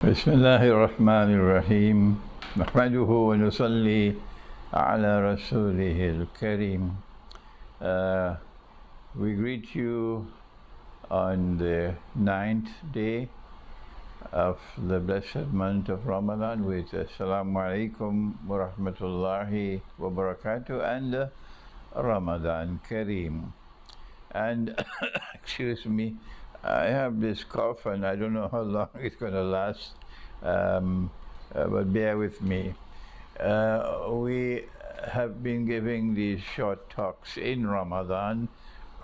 بسم الله الرحمن الرحيم نحمده ونصلي على رسوله الكريم. We greet you on the 9th day of the blessed month of Ramadan with Assalamu alaikum wa rahmatullahi wa barakatuh and Ramadan Kareem. And excuse me, I have this cough and I don't know how long it's going to last, but bear with me. We have been giving these short talks in Ramadan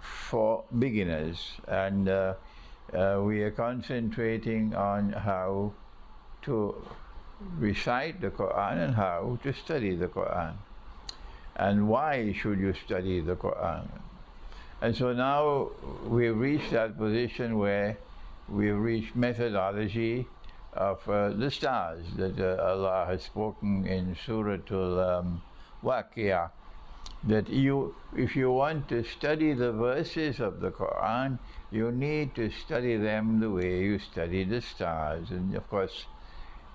for beginners, and we are concentrating on how to recite the Quran and how to study the Quran, and why should you study the Quran. And so now we've reached that position where we've reached methodology of the stars that Allah has spoken in Surah Al-Waqiyah, that if you want to study the verses of the Quran, you need to study them the way you study the stars. And of course,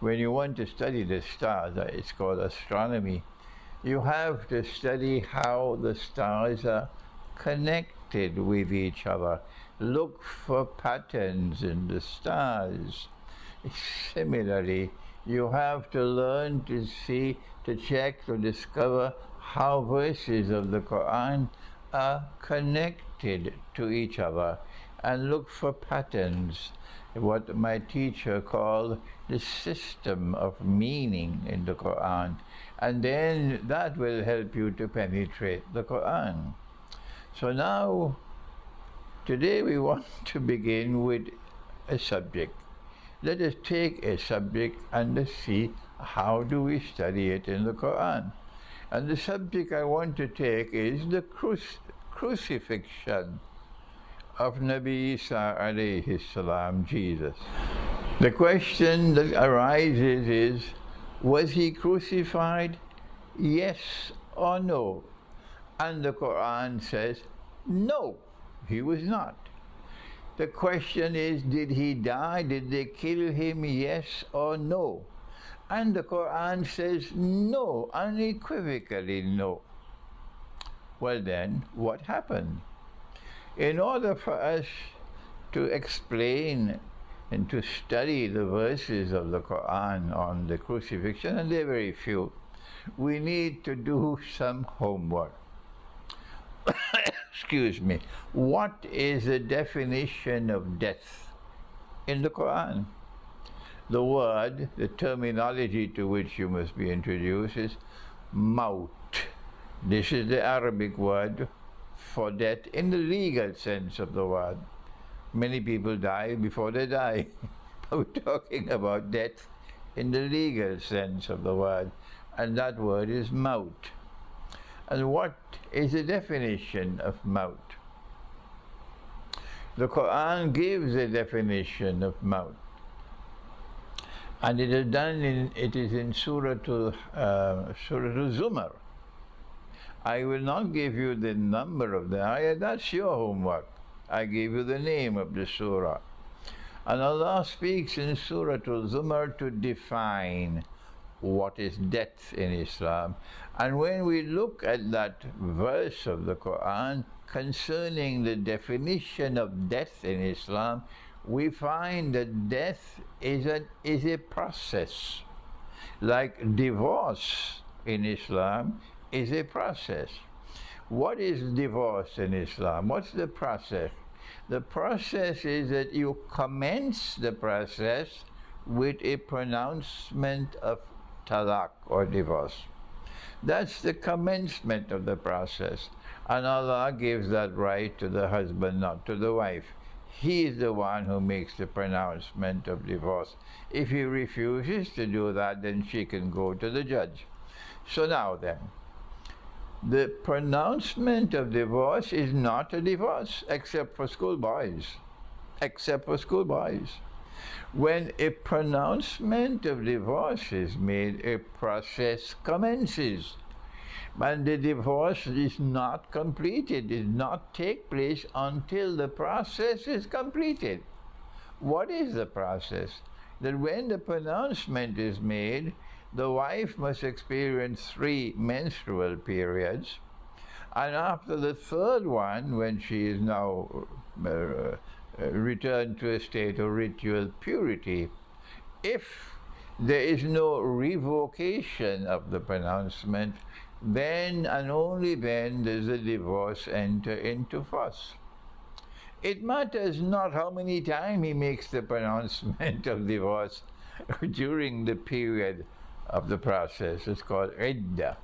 when you want to study the stars, it's called astronomy, you have to study how the stars are connected with each other. Look for patterns in the stars. Similarly, you have to learn to see, to check, to discover how verses of the Quran are connected to each other, and look for patterns, what my teacher called the system of meaning in the Quran, and then that will help you to penetrate the Quran. So now, today we want to begin with a subject. Let us take a subject and let's see how do we study it in the Quran. And the subject I want to take is the crucifixion of Nabi Isa alayhi salam, Jesus. The question that arises is, was he crucified? Yes or no? And the Quran says, no, he was not. The question is, did he die? Did they kill him? Yes or no? And the Quran says no, unequivocally no. Well then, what happened? In order for us to explain and to study the verses of the Quran on the crucifixion, and they're very few, we need to do some homework. Excuse me. What is the definition of death in the Quran? The word, the terminology to which you must be introduced is maut. This is the Arabic word for death in the legal sense of the word. Many people die before they die. We're talking about death in the legal sense of the word, and that word is maut. And what is the definition of maut? The Quran gives a definition of maut, and it is in Surah Al-Zumar. I will not give you the number of the ayah, that's your homework. I gave you the name of the surah. And Allah speaks in Surah Al-Zumar to define what is death in Islam. And when we look at that verse of the Quran concerning the definition of death in Islam, we find that death is a process. Like divorce in Islam is a process. What is divorce in Islam? What's the process? The process is that you commence the process with a pronouncement of talaq or divorce. That's the commencement of the process. And Allah gives that right to the husband, not to the wife. He is the one who makes the pronouncement of divorce. If he refuses to do that, then she can go to the judge. So now then, the pronouncement of divorce is not a divorce, except for schoolboys. Except for schoolboys. When a pronouncement of divorce is made, a process commences. And the divorce is not completed, does not take place until the process is completed. What is the process? that when the pronouncement is made, the wife must experience 3 menstrual periods, and after the third one, when she is now returned to a state of ritual purity, if there is no revocation of the pronouncement, then and only then does the divorce enter into force. It matters not how many times he makes the pronouncement of divorce during the period of the process. It's called iddah.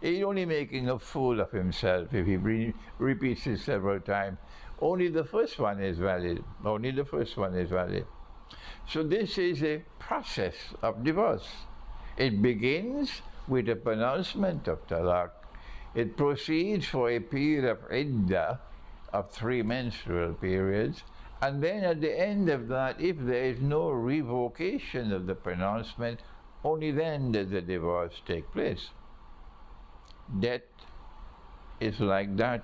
He's only making a fool of himself if he repeats it several times. Only the first one is valid. Only the first one is valid. So this is a process of divorce. It begins with a pronouncement of talaq. It proceeds for a period of iddah of 3 menstrual periods, and then at the end of that, if there is no revocation of the pronouncement, only then does the divorce take place. Death is like that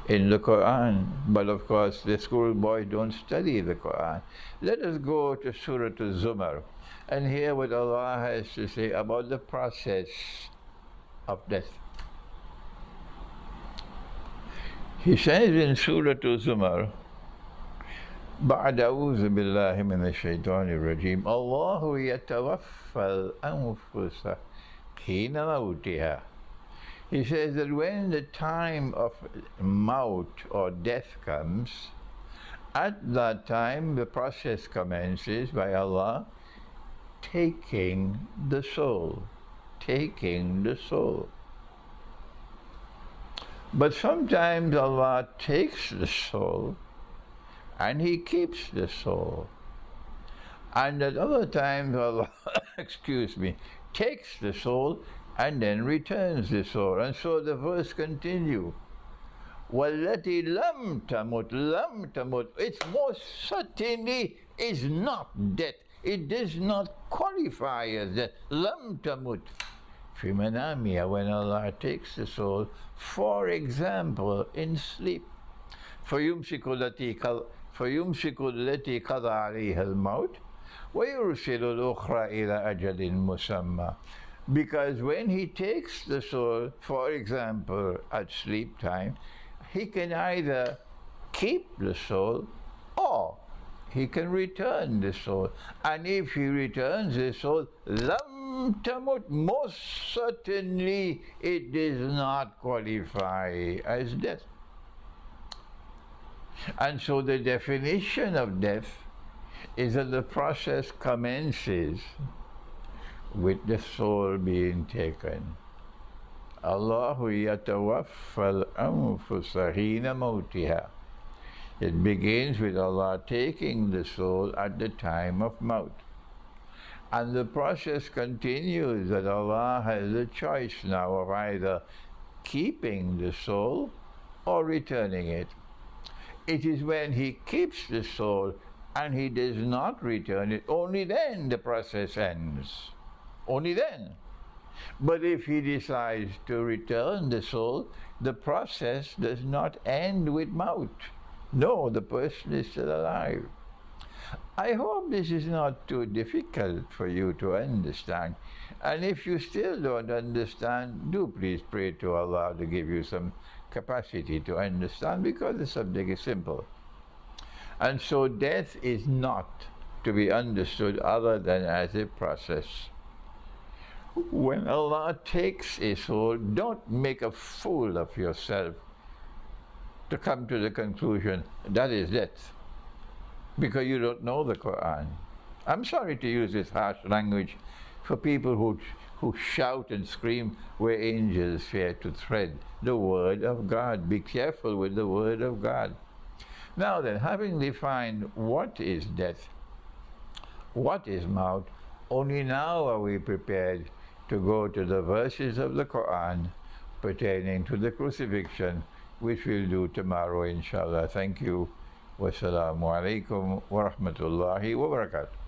in the Quran, but of course the schoolboys don't study the Quran. Let us go to Surah Al-Zumar and hear what Allah has to say about the process of death. He says in Surah Al-Zumar, بعد أعوذ بالله من الشيطان الرجيم الله يتوفى الأنفس حين موتها. He says that when the time of maut or death comes, at that time the process commences by Allah taking the soul. Taking the soul. But sometimes Allah takes the soul and He keeps the soul. And at other times Allah, takes the soul and then returns the soul. And so the verse continues. وَالَّتِي لَمْ تَمُتْ it most certainly is not death. It does not qualify as death. لَمْ تَمُتْ فِي مَنَامِهَا, when Allah takes the soul, for example, in sleep. فَيُمْسِكُ الَّتِي قَضَى عَلَيْهَا الْمَوْتِ وَيُرْسِلُ الْأُخْرَى إِلَى أَجَلٍ مُسَمَّى. Because when He takes the soul, for example, at sleep time, He can either keep the soul or He can return the soul. And if He returns the soul, lam tamut, most certainly it does not qualify as death. And so the definition of death is that the process commences with the soul being taken. Allahu yatawaffa al-anfusa hina mawtiha. It begins with Allah taking the soul at the time of maut. And the process continues that Allah has a choice now of either keeping the soul or returning it. It is when He keeps the soul and He does not return it, only then the process ends. Only then. But if He decides to return the soul, the process does not end with maut. No, the person is still alive. I hope this is not too difficult for you to understand. And if you still don't understand, do please pray to Allah to give you some capacity to understand, because the subject is simple. And so death is not to be understood other than as a process. When Allah takes a soul, don't make a fool of yourself to come to the conclusion that is death, because you don't know the Quran. I'm sorry to use this harsh language for people who shout and scream where angels fear to tread the word of God. Be careful with the word of God. Now then, having defined what is death, what is maut, only now are we prepared to go to the verses of the Quran pertaining to the crucifixion, which we'll do tomorrow, inshallah. Thank you. Wassalamu alaikum wa rahmatullahi wa barakatuh.